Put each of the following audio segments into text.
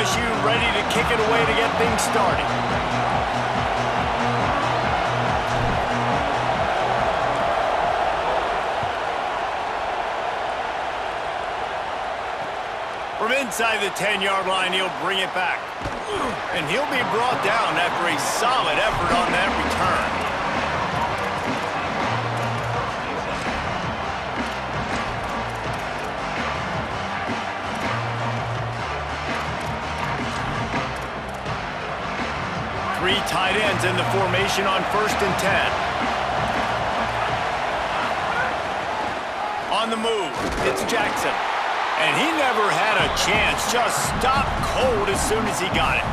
LSU ready to kick it away to get things started. From inside the 10-yard line, he'll bring it back. And he'll be brought down after a solid effort on that return. Three tight ends in the formation on 1st and 10. On the move, it's Jackson. And he never had a chance, just stopped cold as soon as he got it.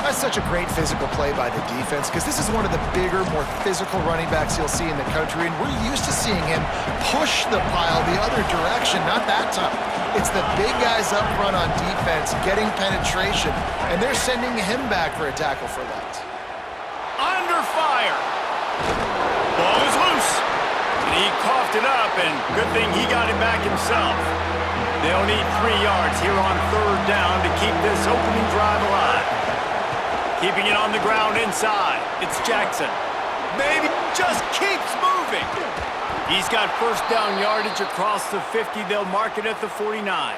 That's such a great physical play by the defense because this is one of the bigger, more physical running backs you'll see in the country, and we're used to seeing him push the pile the other direction, not that time. It's the big guys up front on defense getting penetration, and they're sending him back for a tackle for that. Under fire. Ball is loose. And he coughed it up, and good thing he got it back himself. They'll need 3 yards here on 3rd down to keep this opening drive alive. Keeping it on the ground inside. It's Jackson. Maybe just keeps moving. He's got 1st down yardage across the 50. They'll mark it at the 49.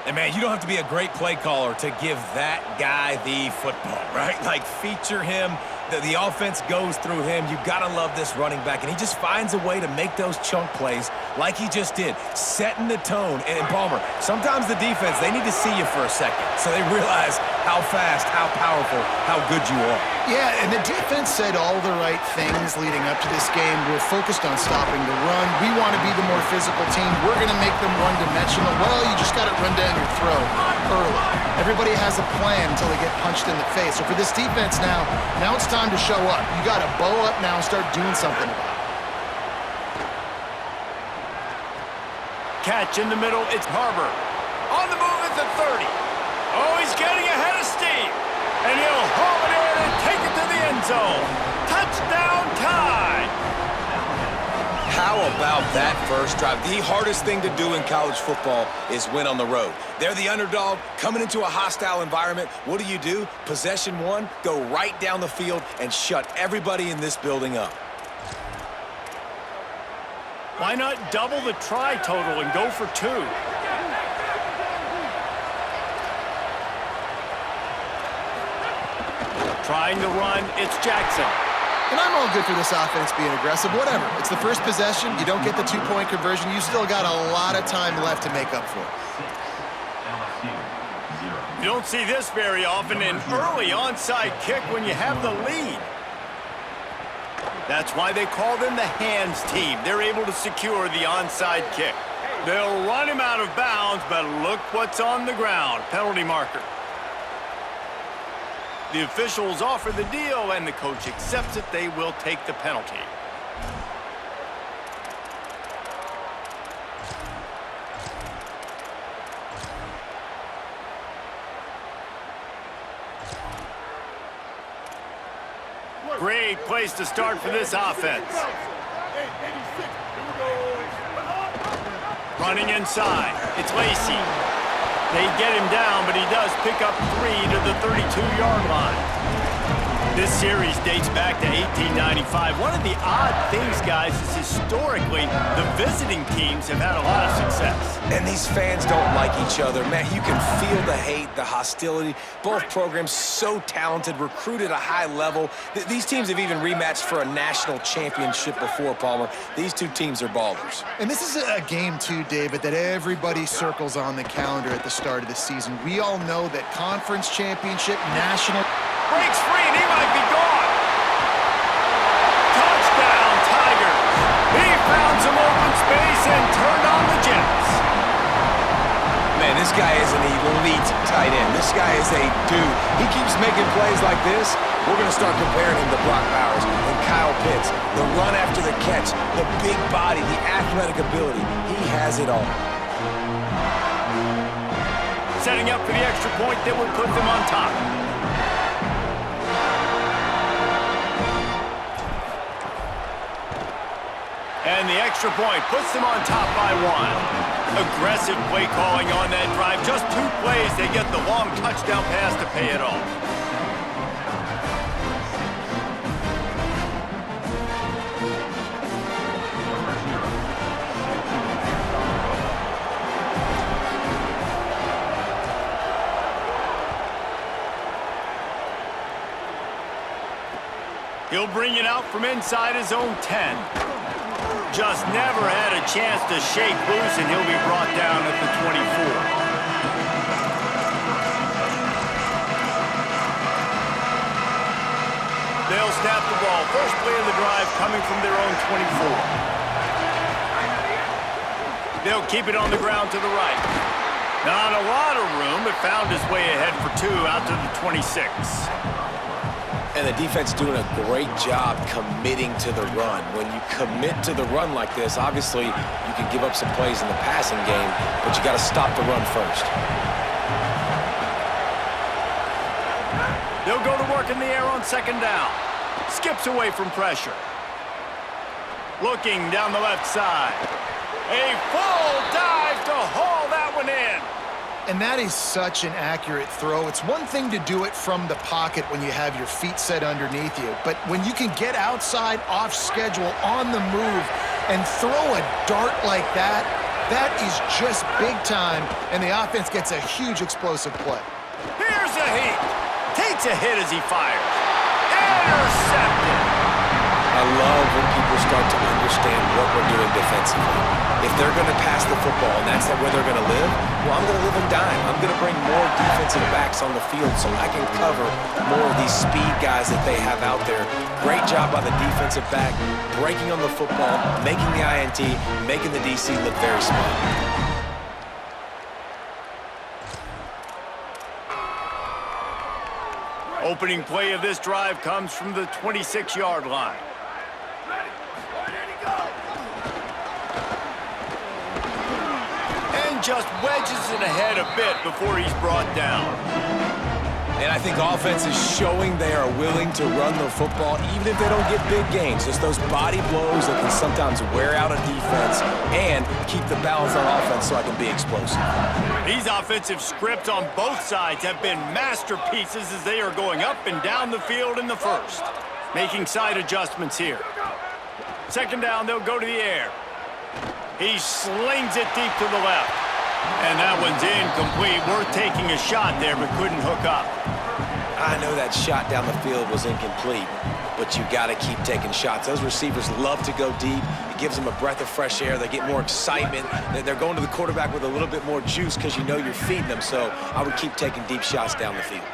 And, man, you don't have to be a great play caller to give that guy the football, right? Like, feature him. The offense goes through him. You've got to love this running back. And he just finds a way to make those chunk plays like he just did, setting the tone. And, Palmer, sometimes the defense, they need to see you for a second so they realize how fast, how powerful, how good you are. Yeah, and the defense said all the right things leading up to this game. We're focused on stopping the run. We want to be the more physical team. We're going to make them one-dimensional. Well, you just got to run down your throat early. Everybody has a plan until they get punched in the face. So for this defense now it's time to show up. You got to bow up now and start doing something about it. Catch in the middle, it's Harbor. On the move at the 30. Oh, he's getting ahead of steam. And he'll haul it in and take it to the end zone. Touchdown time. How about that first drive? The hardest thing to do in college football is win on the road. They're the underdog coming into a hostile environment. What do? Possession 1, go right down the field and shut everybody in this building up. Why not double the try total and go for 2? Trying to run, it's Jackson. And I'm all good for this offense being aggressive, whatever. It's the first possession. You don't get the 2-point conversion. You still got a lot of time left to make up for it. You don't see this very often, an early onside kick when you have the lead. That's why they call them the hands team. They're able to secure the onside kick. They'll run him out of bounds, but look what's on the ground. Penalty marker. The officials offer the deal, and the coach accepts it. They will take the penalty. Great place to start for this offense. Running inside, it's Lacey. They get him down, but he does pick up 3 to the 32-yard line. This series dates back to 1895. One of the odd things, guys, is historically the visiting teams have had a lot of success. And these fans don't like each other. Man, you can feel the hate, the hostility. Both programs so talented, recruited at a high level. These teams have even rematched for a national championship before, Palmer. These two teams are ballers. And this is a game, too, David, that everybody circles on the calendar at the start of the season. We all know that conference championship, national... Breaks free, and he might be gone. Touchdown, Tigers. He found some open space and turned on the Jets. Man, this guy is an elite tight end. This guy is a dude. He keeps making plays like this. We're going to start comparing him to Brock Bowers and Kyle Pitts. The run after the catch, the big body, the athletic ability. He has it all. Setting up for the extra point that would put them on top. And the extra point puts them on top by 1. Aggressive play calling on that drive. Just 2 plays, they get the long touchdown pass to pay it off. He'll bring it out from inside his own 10. Just never had a chance to shake loose, and he'll be brought down at the 24. They'll snap the ball. First play of the drive coming from their own 24. They'll keep it on the ground to the right. Not a lot of room, but found his way ahead for 2 out to the 26. And the defense doing a great job committing to the run. When you commit to the run like this, obviously you can give up some plays in the passing game, but you got to stop the run first. They'll go to work in the air on 2nd down. Skips away from pressure. Looking down the left side. A full dive to haul that one in. And that is such an accurate throw. It's one thing to do it from the pocket when you have your feet set underneath you, but when you can get outside, off schedule, on the move, and throw a dart like that, that is just big time, and the offense gets a huge explosive play. Here's a heat. Takes a hit as he fires. Intercepted. I love when people start to understand what we're doing defensively. If they're going to pass the football and that's where they're going to live, well, I'm going to live and dime. I'm going to bring more defensive backs on the field so I can cover more of these speed guys that they have out there. Great job by the defensive back, breaking on the football, making the INT, making the DC look very smart. Opening play of this drive comes from the 26-yard line. And just wedges it ahead a bit before he's brought down. And I think offense is showing they are willing to run the football even if they don't get big gains. Just those body blows that can sometimes wear out a defense and keep the balance on offense so I can be explosive. These offensive scripts on both sides have been masterpieces as they are going up and down the field in the first. Making side adjustments here. 2nd down, they'll go to the air. He slings it deep to the left. And that one's incomplete. Worth taking a shot there, but couldn't hook up. I know that shot down the field was incomplete, but you got to keep taking shots. Those receivers love to go deep. It gives them a breath of fresh air. They get more excitement. They're going to the quarterback with a little bit more juice because you know you're feeding them. So I would keep taking deep shots down the field.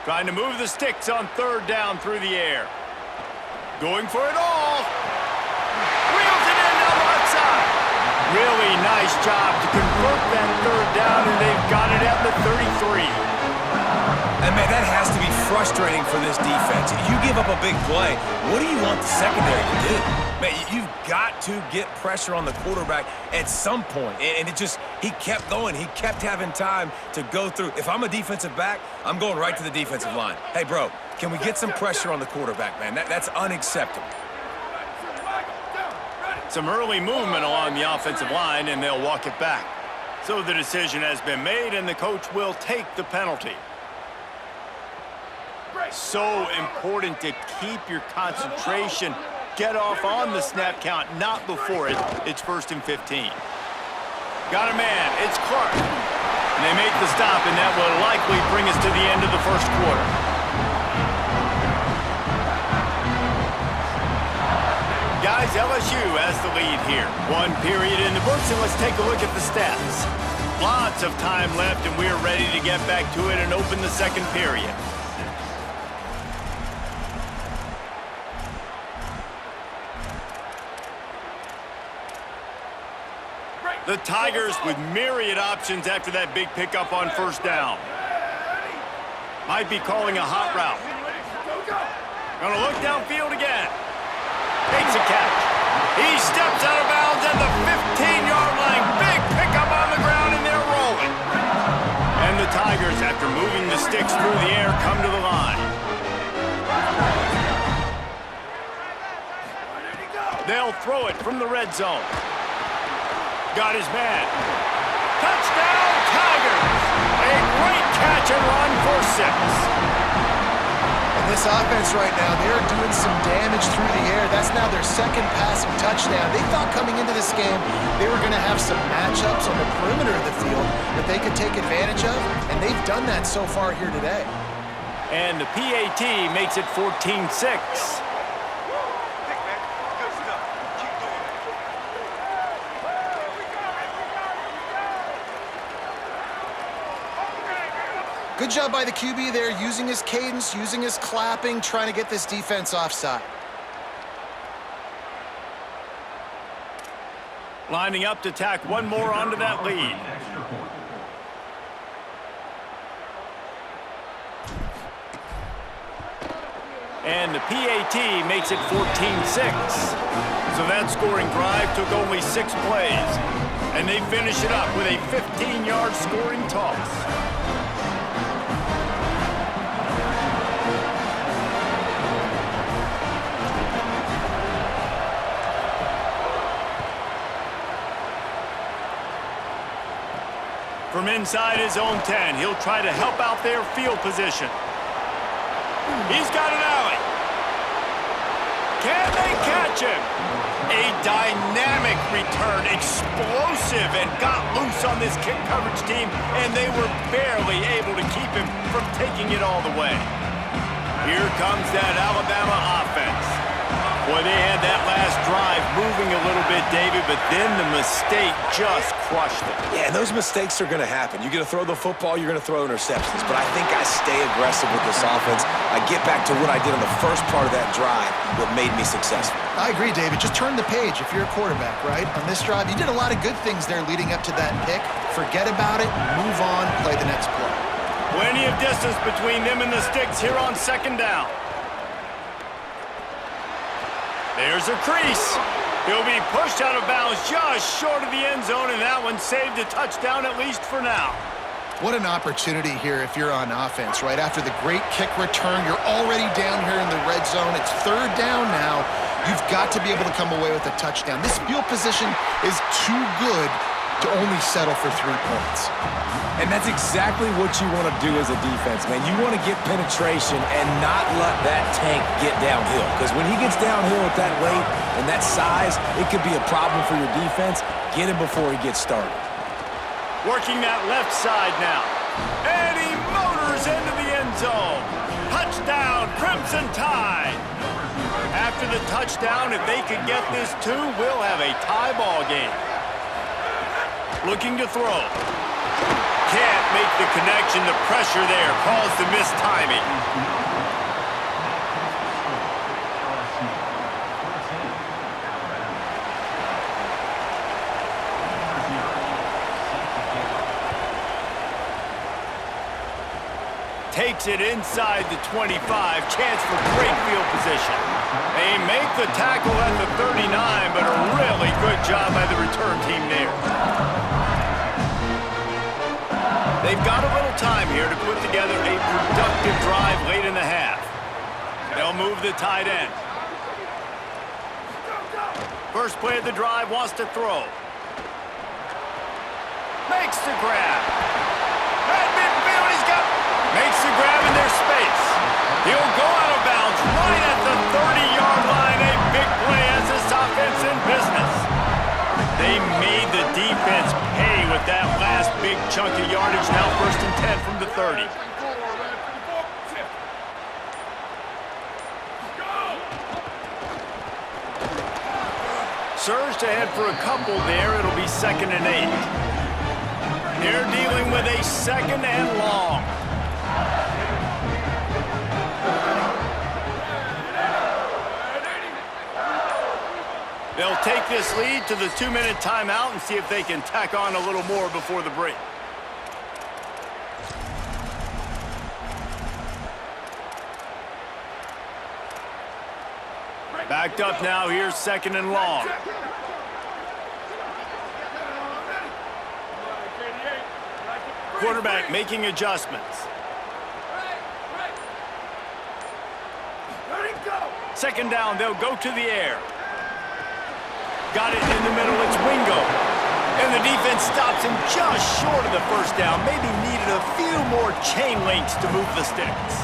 Trying to move the sticks on 3rd down through the air. Going for it all. Wheels it in down the left side. Really nice job to convert that 3rd down, and they've got it at the 33. And, man, that has to be frustrating for this defense. You give up a big play. What do you want the secondary to do? Man, you've got to get pressure on the quarterback at some point. And he kept going. He kept having time to go through. If I'm a defensive back, I'm going right to the defensive line. Hey, bro, can we get some pressure on the quarterback, man? That's unacceptable. Some early movement along the offensive line, and they'll walk it back. So the decision has been made, and the coach will take the penalty. So important to keep your concentration. Get off on the snap count, not before it. It's 1st and 15. Got a man. It's Clark. And they make the stop, and that will likely bring us to the end of the first quarter. Guys, LSU has the lead here. 1 period in the books, and let's take a look at the stats. Lots of time left, and we're ready to get back to it and open the 2nd period. The Tigers with myriad options after that big pickup on 1st down. Might be calling a hot route. Gonna look downfield again. Makes a catch. He steps out of bounds at the 15-yard line. Big pickup on the ground, and they're rolling. And the Tigers, after moving the sticks through the air, come to the line. They'll throw it from the red zone. Got his man. Touchdown, Tigers! A great catch and run for 6. And this offense right now, they're doing some damage through the air. That's now their second passing touchdown. They thought coming into this game they were going to have some matchups on the perimeter of the field that they could take advantage of, and they've done that so far here today. And the PAT makes it 14-6. Good job by the QB there, using his cadence, using his clapping, trying to get this defense offside. Lining up to tack one more onto that lead. And the PAT makes it 14-6. So that scoring drive took only 6 plays. And they finish it up with a 15-yard scoring toss. From inside his own 10, he'll try to help out their field position. He's got an alley. Can they catch him? A dynamic return, explosive, and got loose on this kick coverage team, and they were barely able to keep him from taking it all the way. Here comes that Alabama offense. Boy, they had that last drive moving a little bit, David, but then the mistake just crushed them. Yeah, and those mistakes are going to happen. You're going to throw the football, you're going to throw interceptions. But I think I stay aggressive with this offense. I get back to what I did on the first part of that drive, what made me successful. I agree, David. Just turn the page if you're a quarterback, right? On this drive, you did a lot of good things there leading up to that pick. Forget about it, move on, play the next play. Plenty of distance between them and the sticks here on 2nd down. There's a crease. He'll be pushed out of bounds just short of the end zone, and that one saved a touchdown at least for now. What an opportunity here if you're on offense, right? After the great kick return, you're already down here in the red zone. It's 3rd down now. You've got to be able to come away with a touchdown. This field position is too good to only settle for 3 points. And that's exactly what you want to do as a defense, man. You want to get penetration and not let that tank get downhill. Because when he gets downhill at that weight and that size, it could be a problem for your defense. Get him before he gets started. Working that left side now. And he motors into the end zone. Touchdown, Crimson Tide. After the touchdown, if they could get this too, we'll have a tie ball game. Looking to throw. Can't make the connection. The pressure there caused the missed timing. Takes it inside the 25. Chance for great field position. They make the tackle at the 39, but a really good job by the return team there. They've got a little time here to put together a productive drive late in the half. They'll move the tight end. First play of the drive, wants to throw. Makes the grab. At midfield, makes the grab in their space. He'll go out of bounds right at the 30-yard line. A big play as this offense in business. They made the defense pay with that last big chunk of yardage. Now 1st and 10 from the 30. Surged ahead for a couple there. It'll be 2nd and 8. They're dealing with a 2nd and long. They'll take this lead to the 2-minute timeout and see if they can tack on a little more before the break. Backed up now, here's 2nd and long. Quarterback making adjustments. 2nd down, they'll go to the air. got it in the middle. It's Wingo. And the defense stops him just short of the first down. Maybe needed a few more chain links to move the sticks.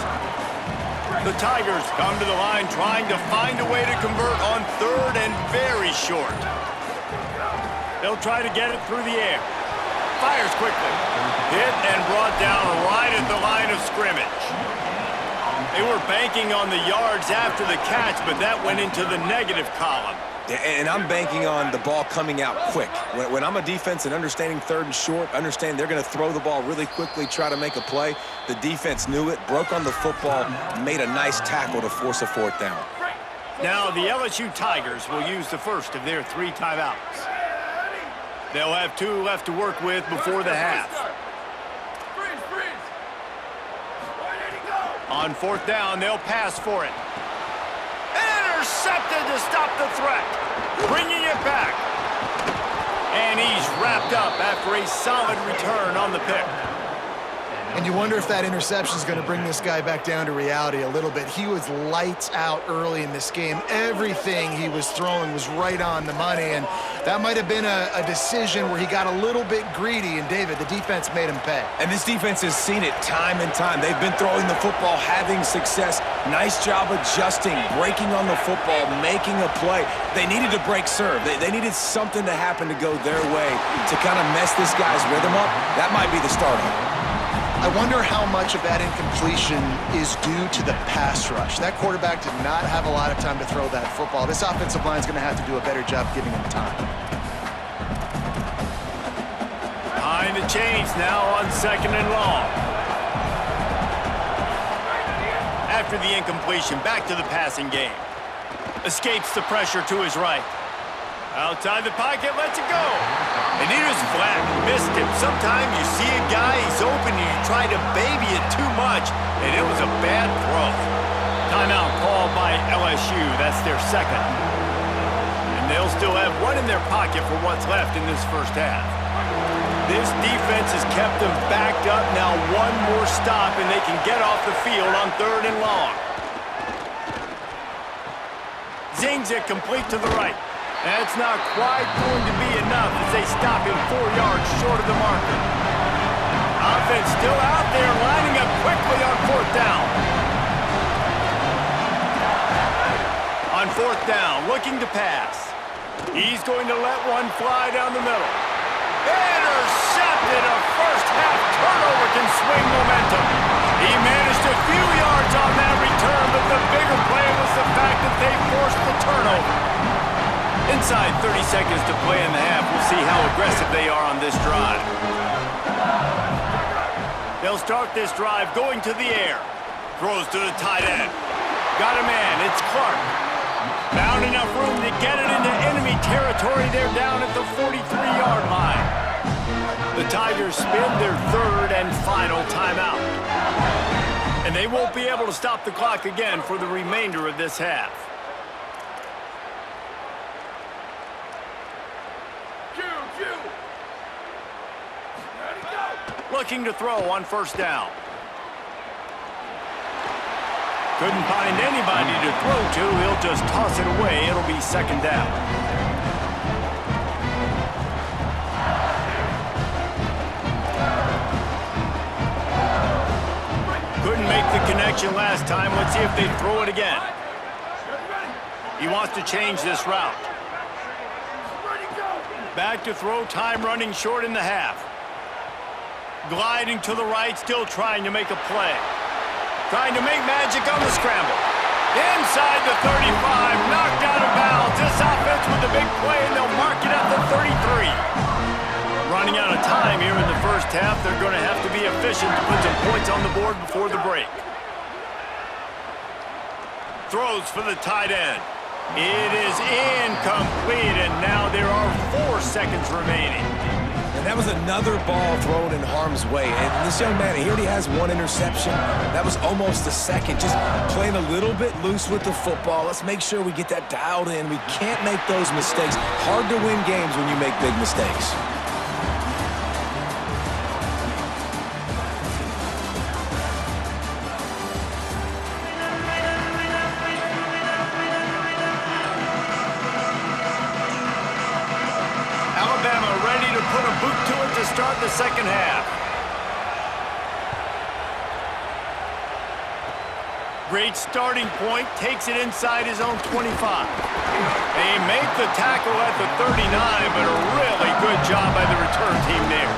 The Tigers come to the line trying to find a way to convert on third and very short. They'll try to get it through the air. Fires quickly. Hit and brought down right at the line of scrimmage. They were banking on the yards after the catch, but that went into the negative column. Yeah, and I'm banking on the ball coming out quick. When I'm a defense and understanding third and short, understand they're going to throw the ball really quickly, try to make a play. The defense knew it, broke on the football, made a nice tackle to force a fourth down. Now the LSU Tigers will use the first of their 3 timeouts. They'll have 2 left to work with before the half. On fourth down, they'll pass for it. Intercepted to stop the threat. Bringing it back. And he's wrapped up after a solid return on the pick. And you wonder if that interception is going to bring this guy back down to reality a little bit. He was lights out early in this game. Everything he was throwing was right on the money, and that might have been a decision where he got a little bit greedy, and David, the defense made him pay. And this defense has seen it time and time. They've been throwing the football, having success. Nice job adjusting, breaking on the football, making a play. They needed to break serve. They needed something to happen to go their way to kind of mess this guy's rhythm up. That might be the start of it. I wonder how much of that incompletion is due to the pass rush. That quarterback did not have a lot of time to throw that football. This offensive line is going to have to do a better job giving him time. Behind the chains now on 2nd and long. After the incompletion, back to the passing game. Escapes the pressure to his right. Outside the pocket, lets it go. And here's Flack, missed him. Sometimes you see a guy, he's open, and you try to baby it too much, and it was a bad throw. Timeout called by LSU. That's their second. And they'll still have 1 in their pocket for what's left in this first half. This defense has kept them backed up. Now 1 more stop, and they can get off the field on 3rd and long. Zings it complete to the right. That's not quite going to be enough as they stop him 4 yards short of the marker. Offense still out there, lining up quickly on 4th down. On 4th down, looking to pass. He's going to let one fly down the middle. Intercepted. A first-half turnover can swing momentum. He managed a few yards on that return, but the bigger play was the fact that they forced the turnover. Inside 30 seconds to play in the half. We'll see how aggressive they are on this drive. They'll start this drive going to the air. Throws to the tight end. Got a man. It's Clark. Found enough room to get it into enemy territory. They're down at the 43-yard line. The Tigers spin their 3rd and final timeout. And they won't be able to stop the clock again for the remainder of this half. Looking to throw on 1st down. Couldn't find anybody to throw to. He'll just toss it away. It'll be 2nd down. Couldn't make the connection last time. Let's see if they throw it again. He wants to change this route. Back to throw. Time running short in the half. Gliding to the right, still trying to make a play. Trying to make magic on the scramble. Inside the 35, knocked out of bounds. This offense with the big play, and they'll mark it at the 33. Running out of time here in the first half. They're going to have to be efficient to put some points on the board before the break. Throws for the tight end. It is incomplete, and now there are 4 seconds remaining. And that was another ball thrown in harm's way. And this young man, he already has 1 interception. That was almost a second. Just playing a little bit loose with the football. Let's make sure we get that dialed in. We can't make those mistakes. Hard to win games when you make big mistakes. put a boot to it to start the second half. Great starting point, takes it inside his own 25. They make the tackle at the 39, but a really good job by the return team there.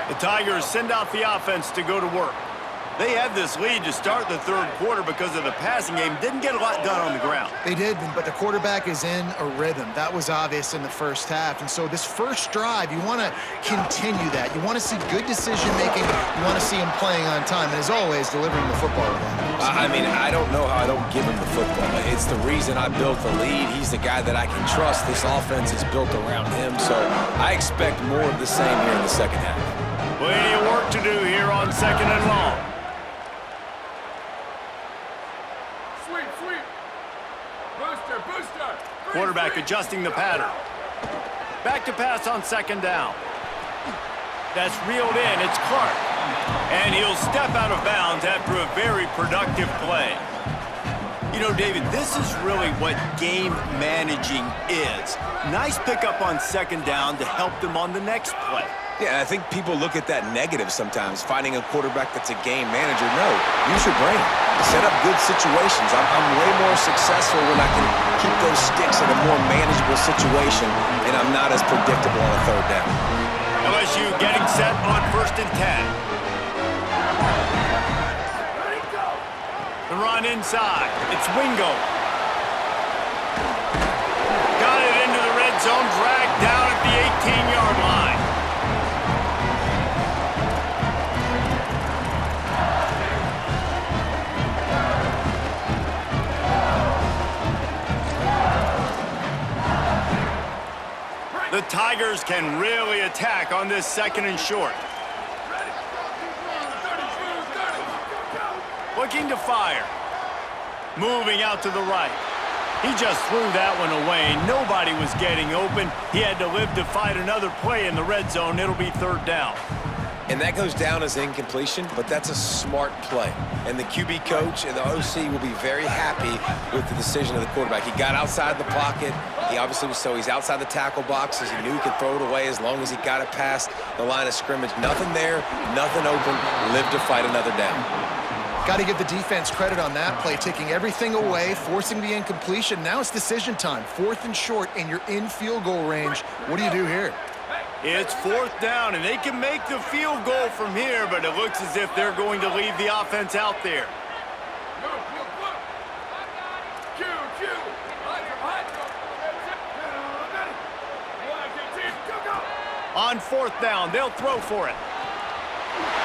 The Tigers send out the offense to go to work. They had this lead to start the third quarter because of the passing game. Didn't get a lot done on the ground. They did, but the quarterback is in a rhythm. That was obvious in the first half. And so this first drive, you want to continue that. You want to see good decision-making. You want to see him playing on time. And as always, delivering the football to them. I mean, I don't know how I don't give him the football. It's the reason I built the lead. He's the guy that I can trust. This offense is built around him. So I expect more of the same here in the second half. Plenty of work to do here on second and long. Quarterback adjusting the pattern. Back to pass on second down. That's reeled in. It's Clark. And he'll step out of bounds after a very productive play. You know, David, this is really what game managing is. Nice pickup on second down to help them on the next play. Yeah, I think people look at that negative sometimes, finding a quarterback that's a game manager. No, use your brain. Set up good situations. I'm way more successful when I can keep those sticks in a more manageable situation, and I'm not as predictable on a third down. LSU getting set on 1st and 10. The run inside. It's Wingo. Got it into the red zone, dragged down at the 18-yard line. The Tigers can really attack on this second and short. Looking to fire. Moving out to the right. He just threw that one away. Nobody was getting open. He had to live to fight another play in the red zone. It'll be third down. And that goes down as incompletion, but that's a smart play. And the QB coach and the OC will be very happy with the decision of the quarterback. He got outside the pocket. He obviously was he's outside the tackle boxes. He knew he could throw it away as long as he got it past the line of scrimmage. Nothing there, nothing open. Live to fight another down. Got to give the defense credit on that play, taking everything away, forcing the incompletion. Now it's decision time. 4th and short, and you're in field goal range. What do you do here? It's 4th down, and they can make the field goal from here, but it looks as if they're going to leave the offense out there. On 4th down, they'll throw for it.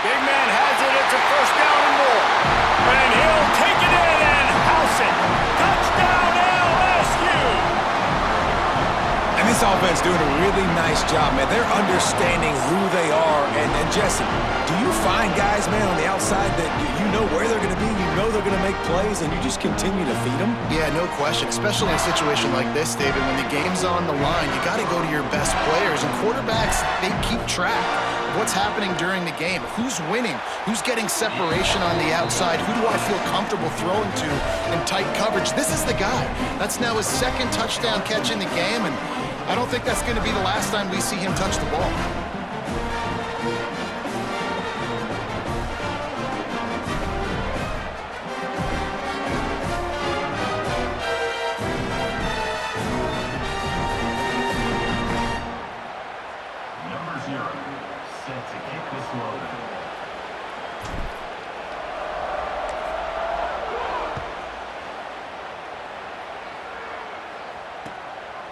Big man has it. It's a 1st down and more. And he'll take it in and house it. Touchdown, LSU! And this offense doing a really nice job, man. They're understanding who they are. And Jesse, do you find guys, man, on the outside that you know where they're going to be, you know they're going to make plays, and you just continue to feed them? Yeah, no question, especially in a situation like this, David. When the game's on the line, you got to go to your best players. And quarterbacks, they keep track of what's happening during the game. Who's winning? Who's getting separation on the outside? Who do I feel comfortable throwing to in tight coverage? This is the guy. That's now his 2nd touchdown catch in the game, and I don't think that's going to be the last time we see him touch the ball. Number 0, set to kick this one.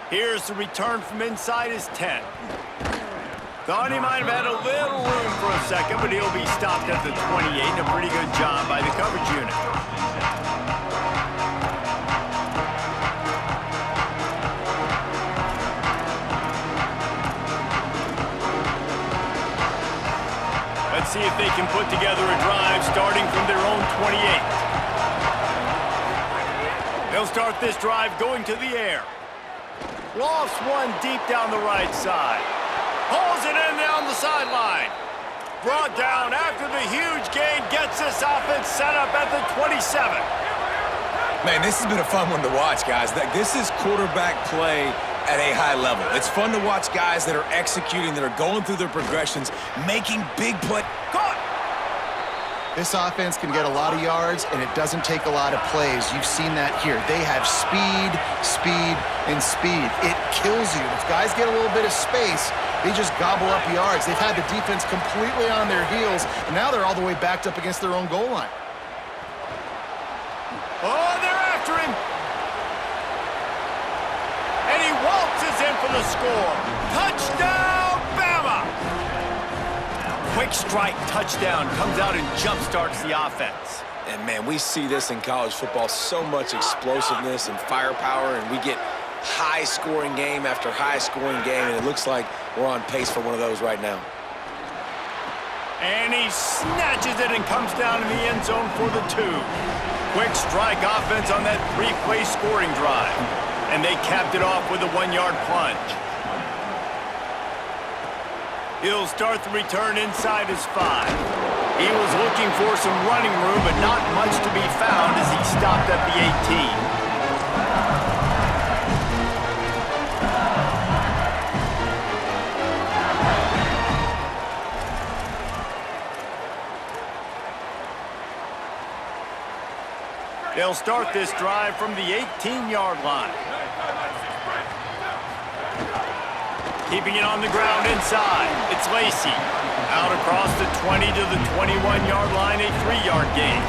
Here's the return from inside his 10. Thought he might have had a little room for a second, but he'll be stopped at the 28, and a pretty good job by the coverage unit. Let's see if they can put together a drive starting from their own 28. They'll start this drive going to the air. Lofts one deep down the right side. Pulls it in down the sideline. Brought down after the huge gain, gets this offense set up at the 27. Man, this has been a fun one to watch, guys. This is quarterback play at a high level. It's fun to watch guys that are executing, that are going through their progressions, making big plays. Caught! This offense can get a lot of yards, and it doesn't take a lot of plays. You've seen that here. They have speed, speed, and speed. It kills you. If guys get a little bit of space, they just gobble up yards. They've had the defense completely on their heels, and now they're all the way backed up against their own goal line. Oh, they're after him. And he waltzes in for the score. Touchdown, Bama! Quick strike touchdown comes out and jump-starts the offense. And, man, we see this in college football, so much explosiveness and firepower, and we get high-scoring game after high-scoring game, and it looks like we're on pace for one of those right now. And he snatches it and comes down in the end zone for the 2. Quick strike offense on that 3-play scoring drive. And they capped it off with a 1-yard plunge. He'll start the return inside his 5. He was looking for some running room, but not much to be found as he stopped at the 18. They'll start this drive from the 18-yard line. Keeping it on the ground inside. It's Lacey. Out across the 20 to the 21-yard line, a 3-yard gain.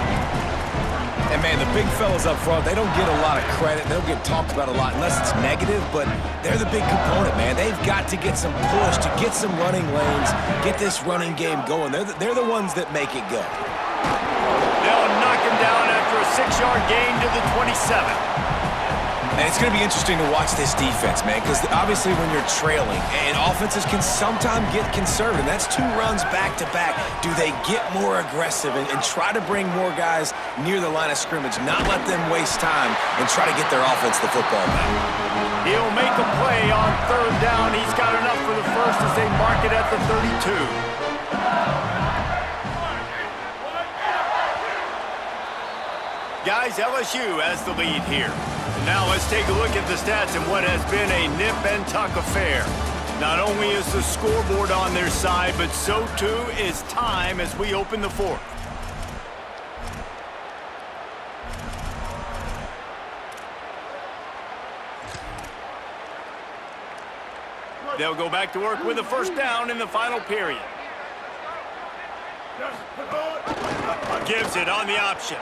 And, man, the big fellas up front, they don't get a lot of credit. They don't get talked about a lot unless it's negative, but they're the big component, man. They've got to get some push, to get some running lanes, get this running game going. They're the ones that make it go. They'll knock him down after a 6-yard gain to the 27. And it's going to be interesting to watch this defense, man, because obviously when you're trailing, and offenses can sometimes get conservative. That's 2 runs back-to-back. Do they get more aggressive and try to bring more guys near the line of scrimmage, not let them waste time, and try to get their offense the football back? He'll make a play on 3rd down. He's got enough for the first as they mark it at the 32. Guys, LSU has the lead here. Now let's take a look at the stats in what has been a nip-and-tuck affair. Not only is the scoreboard on their side, but so too is time as we open the 4th. They'll go back to work with a 1st down in the final period. Gives it on the option.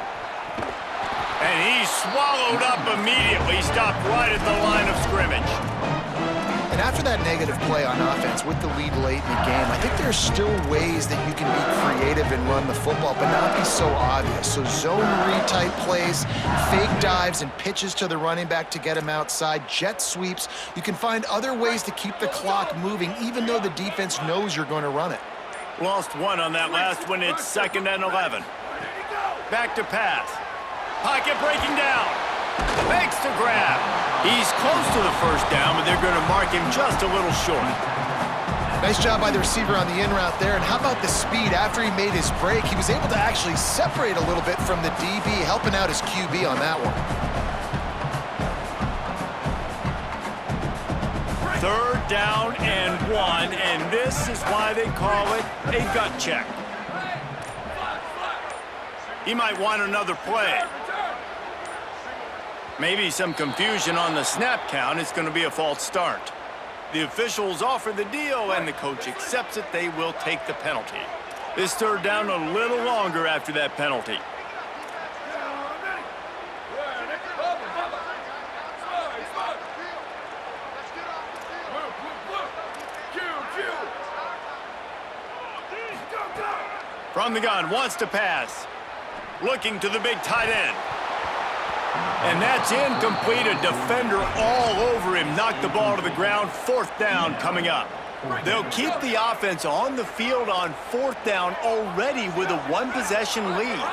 And he's swallowed up immediately, stopped right at the line of scrimmage. And after that negative play on offense with the lead late in the game, I think there's still ways that you can be creative and run the football, but not be so obvious. So zone read type plays, fake dives and pitches to the running back to get him outside, jet sweeps. You can find other ways to keep the clock moving, even though the defense knows you're going to run it. Lost 1 on that last one. It's 2nd and 11. Back to pass. Pocket breaking down. Makes the grab. He's close to the 1st down, but they're going to mark him just a little short. Nice job by the receiver on the in route there. And how about the speed after he made his break? He was able to actually separate a little bit from the DB, helping out his QB on that one. 3rd down and 1, and this is why they call it a gut check. He might want another play. Maybe some confusion on the snap count. It's going to be a false start. The officials offer the deal, and the coach accepts it. They will take the penalty. This 3rd down a little longer after that penalty. From the gun, wants to pass. Looking to the big tight end. And that's incomplete. A defender all over him. Knocked the ball to the ground. 4th down coming up. They'll keep the offense on the field on 4th down already with a 1-possession lead.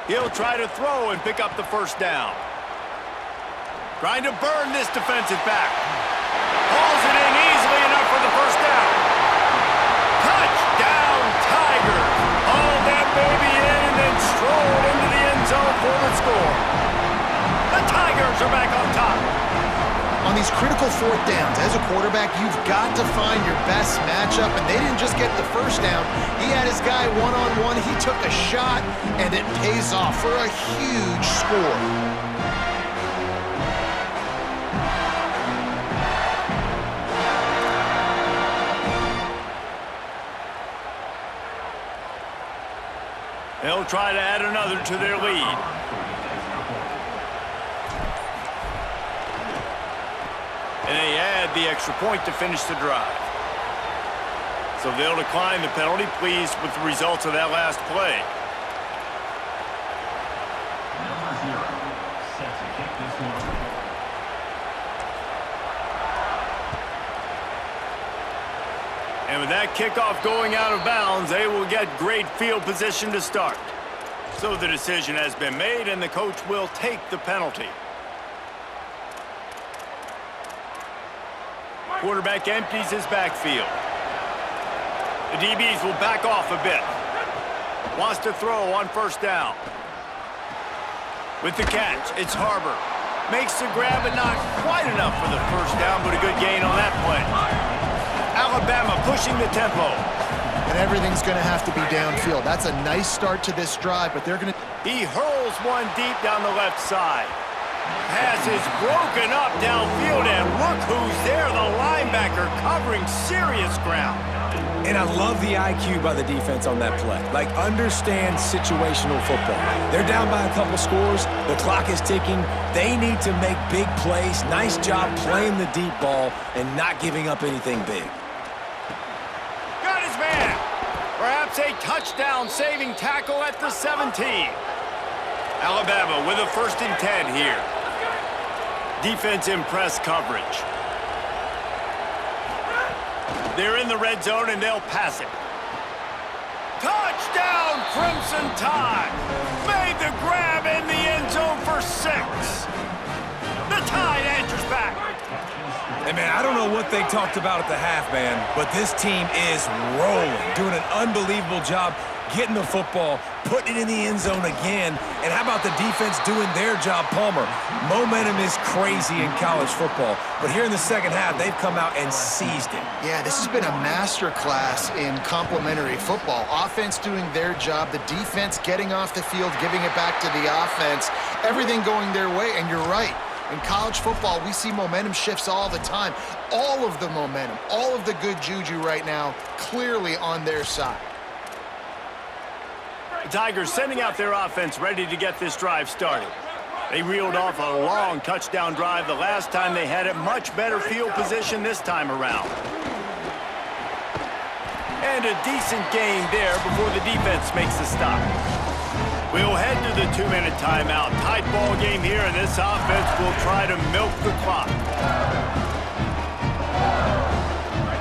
He'll try to throw and pick up the 1st down. Trying to burn this defensive back. Hauls it in easily enough for the 1st down. for the score. The Tigers are back on top. On these critical fourth downs, as a quarterback, you've got to find your best matchup, and they didn't just get the first down. He had his guy one-on-one. He took a shot, and it pays off for a huge score. They'll try to add another to their lead. And they add the extra point to finish the drive. So they'll decline the penalty, pleased with the results of that last play. Number 0, set to kick this one. And with that kickoff going out of bounds, they will get great field position to start. So the decision has been made, and the coach will take the penalty. Quarterback empties his backfield. The DBs will back off a bit. Wants to throw on first down. With the catch, it's Harbor. Makes the grab, but not quite enough for the first down, but a good gain on that play. Alabama pushing the tempo. And everything's going to have to be downfield. That's a nice start to this drive, but they're going to... He hurls one deep down the left side. Pass is broken up downfield, and look who's there, the linebacker covering serious ground. And I love the IQ by the defense on that play. Like, understand situational football. They're down by a couple scores. The clock is ticking. They need to make big plays. Nice job playing the deep ball and not giving up anything big. Got his man. Perhaps a touchdown-saving tackle at the 17. Alabama with a 1st and 10 here. Defense in press coverage. They're in the red zone, and they'll pass it. Touchdown, Crimson Tide! Made the grab in the end zone for 6. The Tide answers back. Hey, man, I don't know what they talked about at the half, man, but this team is rolling, doing an unbelievable job getting the football, putting it in the end zone again. And how about the defense doing their job, Palmer? Momentum is crazy in college football, but here in the second half, they've come out and seized it. Yeah, this has been a masterclass in complementary football. Offense doing their job, the defense getting off the field, giving it back to the offense, everything going their way, and you're right. In college football, we see momentum shifts all the time. All of the momentum, all of the good juju right now, clearly on their side. The Tigers sending out their offense ready to get this drive started. They reeled off a long touchdown drive the last time they had it. Much better field position this time around. And a decent gain there before the defense makes the stop. We'll head to the 2-minute timeout. Tight ball game here, and this offense will try to milk the clock.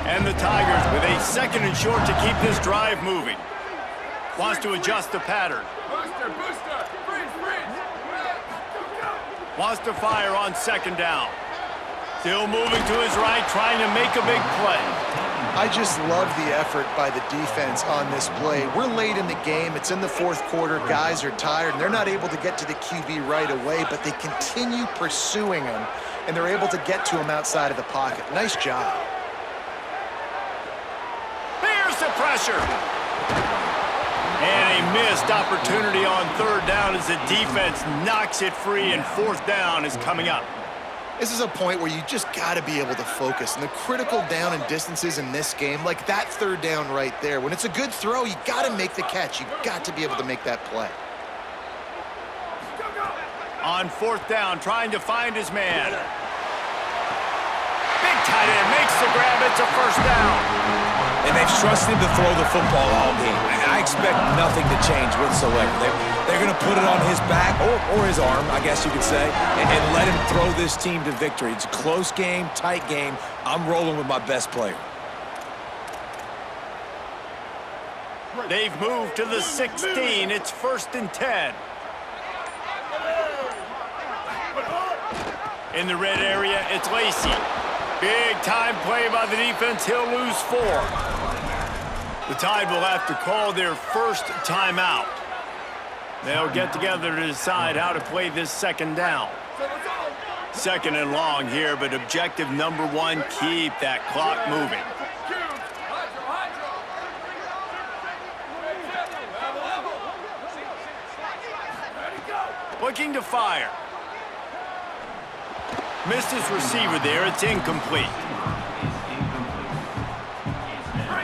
And the Tigers with a 2nd and short to keep this drive moving. Wants to adjust the pattern. Booster, freeze. Wants to fire on 2nd down. Still moving to his right, trying to make a big play. I just love the effort by the defense on this play. We're late in the game. It's in the 4th quarter. Guys are tired, and they're not able to get to the QB right away, but they continue pursuing him, and they're able to get to him outside of the pocket. Nice job. Here's the pressure. And a missed opportunity on 3rd down as the defense knocks it free, and 4th down is coming up. This is a point where you just got to be able to focus. And the critical down and distances in this game, like that 3rd down right there, when it's a good throw, you got to make the catch. You got to be able to make that play. On 4th down, trying to find his man. Big tight end makes the grab. It's a 1st down. And they've trusted him to throw the football all game. I expect nothing to change whatsoever. They're going to put it on his back, or his arm, I guess you could say, and let him throw this team to victory. It's a close game, tight game. I'm rolling with my best player. They've moved to the 16. It's 1st and 10. In the red area, it's Lacey. Big time play by the defense. He'll lose 4. The Tide will have to call their 1st timeout. They'll get together to decide how to play this second down. Second and long here, but objective number one, keep that clock moving. Looking to fire. Missed his receiver there. It's incomplete.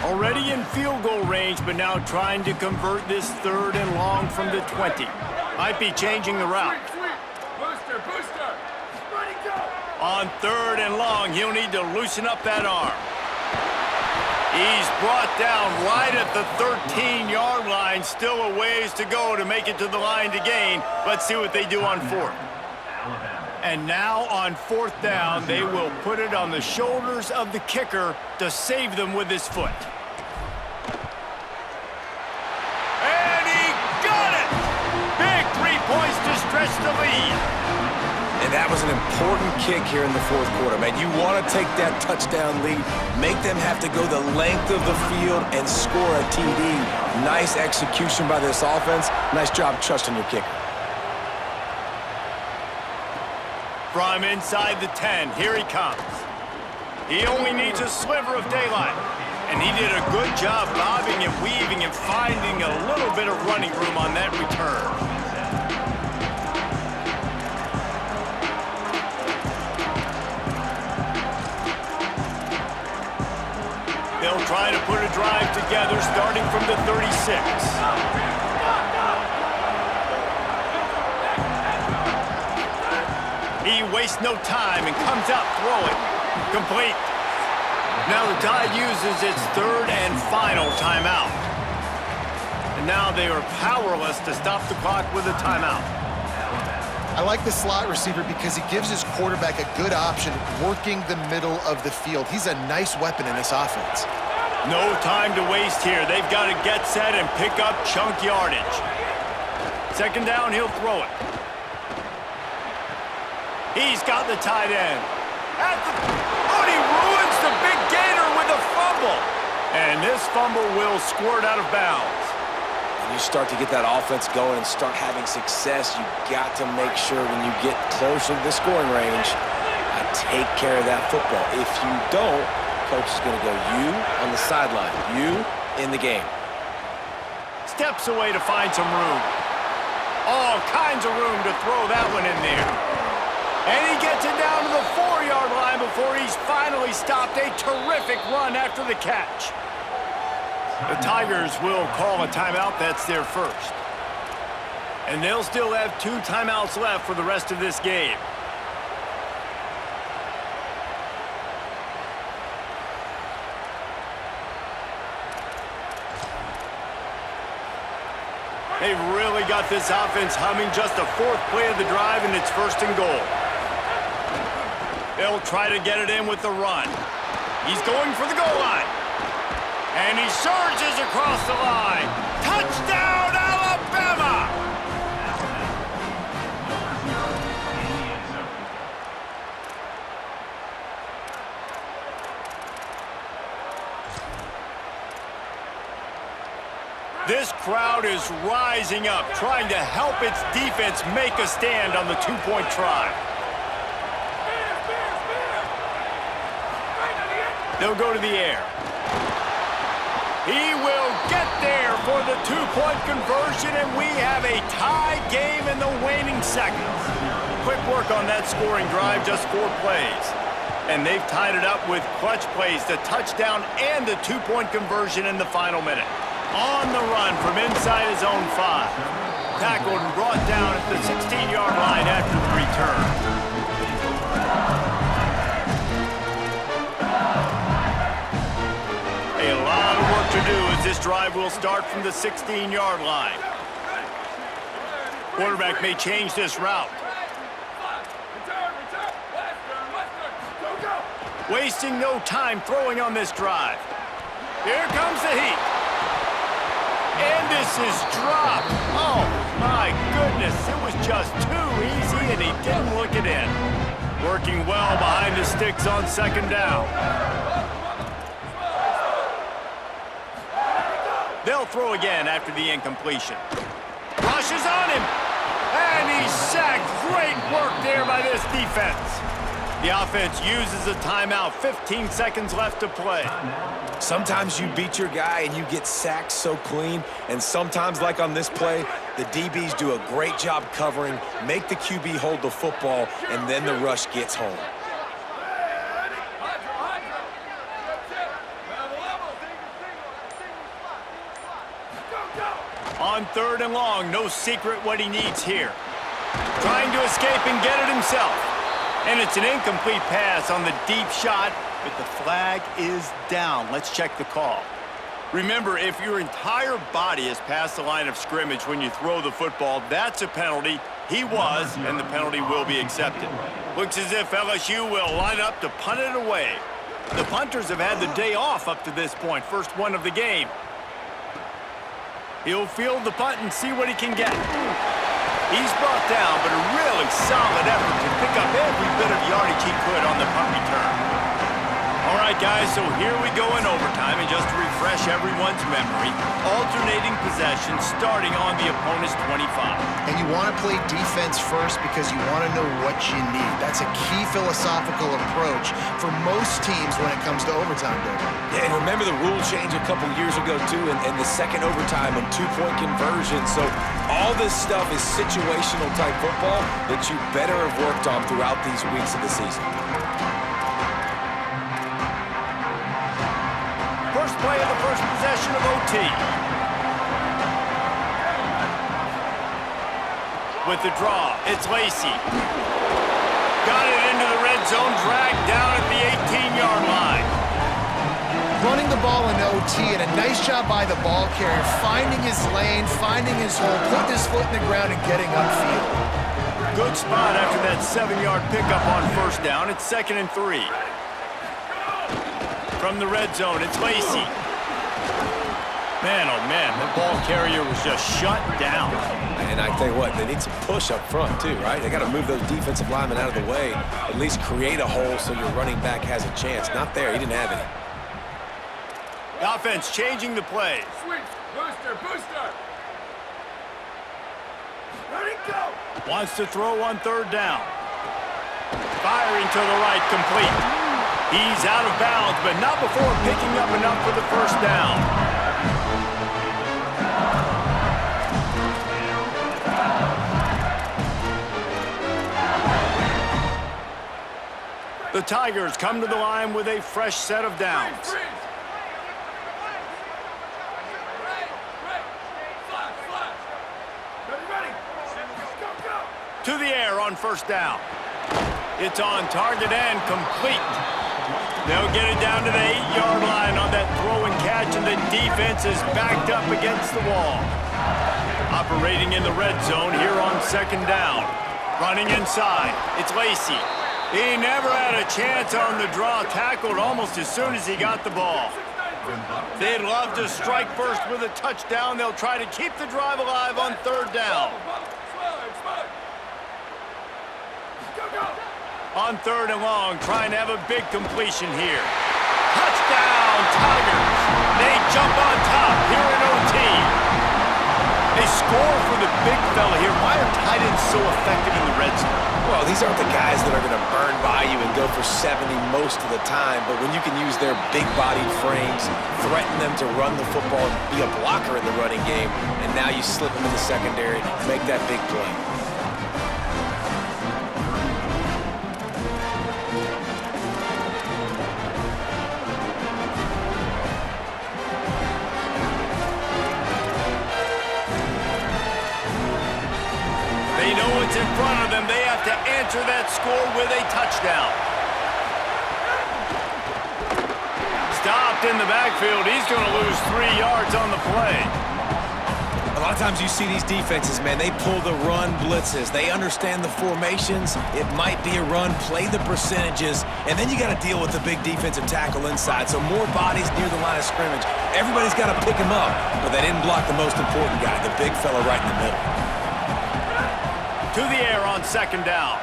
Already in field goal range, but now trying to convert this third and long from the 20. Might be changing the route. Booster. Ready, go. On third and long, he'll need to loosen up that arm. He's brought down right at the 13-yard line. Still a ways to go to make it to the line to gain. Let's see what they do on fourth. And now on fourth down, they will put it on the shoulders of the kicker to save them with his foot. And he got it! Big 3 points to stretch the lead. And that was an important kick here in the fourth quarter, man. You want to take that touchdown lead, make them have to go the length of the field and score a TD. Nice execution by this offense. Nice job trusting your kicker. From inside the 10, here he comes. He only needs a sliver of daylight. And he did a good job bobbing and weaving and finding a little bit of running room on that return. They'll try to put a drive together starting from the 36. He wastes no time and comes out throwing. Complete. Now the Tide uses its third and final timeout. And now they are powerless to stop the clock with a timeout. I like the slot receiver because he gives his quarterback a good option working the middle of the field. He's a nice weapon in this offense. No time to waste here. They've got to get set and pick up chunk yardage. Second down, he'll throw it. He's got the tight end. Oh, he ruins the big gainer with a fumble. And this fumble will squirt out of bounds. When you start to get that offense going and start having success, you got to make sure when you get closer to the scoring range, take care of that football. If you don't, coach is going to go you on the sideline, you in the game. Steps away to find some room. All kinds of room to throw that one in there. And he gets it down to the 4-yard line before he's finally stopped. A terrific run after the catch. The Tigers will call a timeout. That's their first. And they'll still have 2 timeouts left for the rest of this game. They've really got this offense humming. Just the 4th play of the drive, and it's first and goal. They'll try to get it in with the run. He's going for the goal line. And he surges across the line. Touchdown, Alabama! This crowd is rising up, trying to help its defense make a stand on the 2-point try. They'll go to the air. He will get there for the 2-point conversion, and we have a tie game in the waning seconds. Quick work on that scoring drive, just 4 plays. And they've tied it up with clutch plays, the touchdown and the 2-point conversion in the final minute. On the run from inside his own 5. Tackled and brought down at the 16-yard line after the return. A lot of work to do as this drive will start from the 16-yard line. Quarterback may change this route. Wasting no time throwing on this drive. Here comes the heat. And this is dropped. Oh, my goodness. It was just too easy, and he didn't look it in. Working well behind the sticks on second down. They'll throw again after the incompletion. Rush rushes on him. And he's sacked. Great work there by this defense. The offense uses a timeout. 15 seconds left to play. Sometimes you beat your guy and you get sacked so clean, and sometimes, like on this play, the DBs do a great job covering, make the QB hold the football, and then the rush gets home. On 3rd and long, no secret what he needs here. Trying to escape and get it himself. And it's an incomplete pass on the deep shot, but the flag is down. Let's check the call. Remember, if your entire body is past the line of scrimmage when you throw the football, that's a penalty. He was, and the penalty will be accepted. Looks as if LSU will line up to punt it away. The punters have had the day off up to this point, first one of the game. He'll field the punt and see what he can get. He's brought down, but a really solid effort to pick up every bit of yardage he could on the punt return. All right, guys, so here we go in overtime, and just to refresh everyone's memory, alternating possession starting on the opponent's 25. And you want to play defense first because you want to know what you need. That's a key philosophical approach for most teams when it comes to overtime, David. Yeah, and remember the rule change a couple years ago, too, and the second overtime and two-point conversion. So all this stuff is situational type football that you better have worked on throughout these weeks of the season. First play of the first possession of OT. With the draw, it's Lacey. Got it into the red zone, dragged down at the 18-yard line. Running the ball in OT, and a nice job by the ball carrier, finding his lane, finding his hole, putting his foot in the ground and getting upfield. Good spot after that 7-yard pickup on first down. It's 2nd and 3. From the red zone, it's Lacey. Man, oh man, the ball carrier was just shut down. And I tell you what, they need some push up front too, right? They got to move those defensive linemen out of the way, at least create a hole so your running back has a chance. Not there, he didn't have any. The offense changing the play. Sweep, booster, booster. Ready, go. Wants to throw on 3rd down. Firing to the right, complete. He's out of bounds, but not before picking up enough for the first down. The Tigers come to the line with a fresh set of downs. Freeze. Flash, flash. Ready. Go. To the air on first down. It's on target and complete. They'll get it down to the 8-yard line on that throw and catch, and the defense is backed up against the wall. Operating in the red zone here on 2nd down. Running inside, it's Lacey. He never had a chance on the draw, tackled almost as soon as he got the ball. They'd love to strike first with a touchdown. They'll try to keep the drive alive on 3rd down. On 3rd and long, trying to have a big completion here. Touchdown, Tigers! They jump on top here in OT. They score for the big fella here. Why are tight ends so effective in the red zone? Well, these aren't the guys that are going to burn by you and go for 70 most of the time, but when you can use their big-bodied frames, threaten them to run the football and be a blocker in the running game, and now you slip them in the secondary, make that big play. They know what's in front of them. They have to answer that score with a touchdown. Stopped in the backfield. He's going to lose 3 yards on the play. A lot of times you see these defenses, man, they pull the run blitzes. They understand the formations. It might be a run, play the percentages, and then you got to deal with the big defensive tackle inside. So more bodies near the line of scrimmage. Everybody's got to pick him up, but they didn't block the most important guy, the big fella right in the middle. To the air on 2nd down.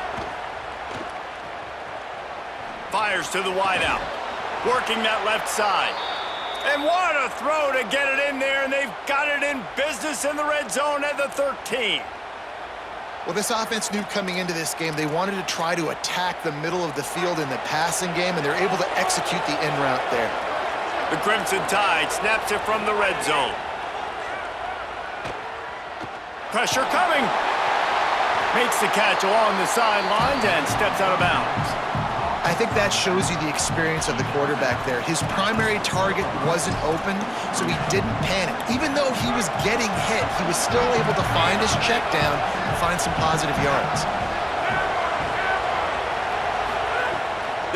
Fires to the wideout. Working that left side. And what a throw to get it in there, and they've got it in business in the red zone at the 13. Well, this offense knew coming into this game they wanted to try to attack the middle of the field in the passing game, and they're able to execute the in route there. The Crimson Tide snaps it from the red zone. Pressure coming. Makes the catch along the sidelines and steps out of bounds. I think that shows you the experience of the quarterback there. His primary target wasn't open, so he didn't panic. Even though he was getting hit, he was still able to find his check down and find some positive yards.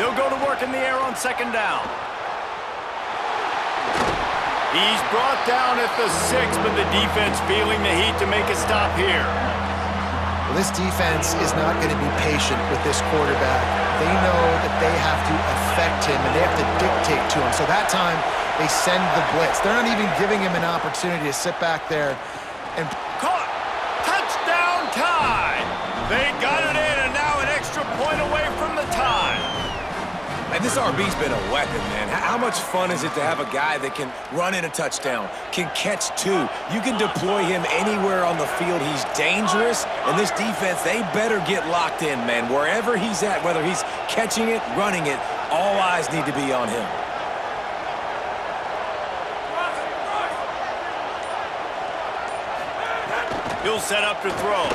They'll go to work in the air on second down. He's brought down at the 6, but the defense feeling the heat to make a stop here. Well, this defense is not going to be patient with this quarterback. They know that they have to affect him, and they have to dictate to him. So that time, they send the blitz. They're not even giving him an opportunity to sit back there and... Caught! Touchdown Tide! They got it in, and now an extra point away from the tie. And this RB's been a weapon, man. How much fun is it to have a guy that can run in a touchdown, can catch two? You can deploy him anywhere on the field. He's dangerous, and this defense, they better get locked in, man. Wherever he's at, whether he's catching it, running it, all eyes need to be on him. He'll set up to throw.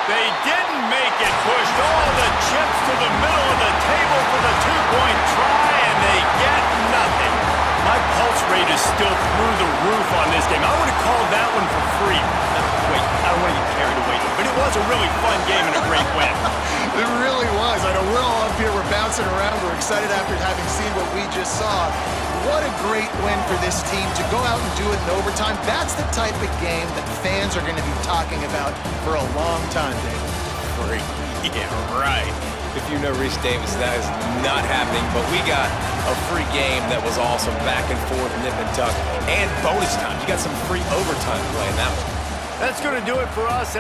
They didn't make it. Pushed all the chips to the middle of the table for the two-point try, and they get nothing. My pulse rate is still through the roof on this game. I would have called that one for free. Wait, I don't want to get carried away, but it was a really fun game and a great win. It really was. I know we're all up here, we're bouncing around, we're excited after having seen what we just saw. What a great win for this team to go out and do it in overtime. That's the type of game that fans are going to be talking about for a long time, David. Free. Yeah, right. If you know Reese Davis, that is not happening, but we got a free game that was awesome, back and forth, nip and tuck, and bonus time. You got some free overtime playing that one. That's going to do it for us.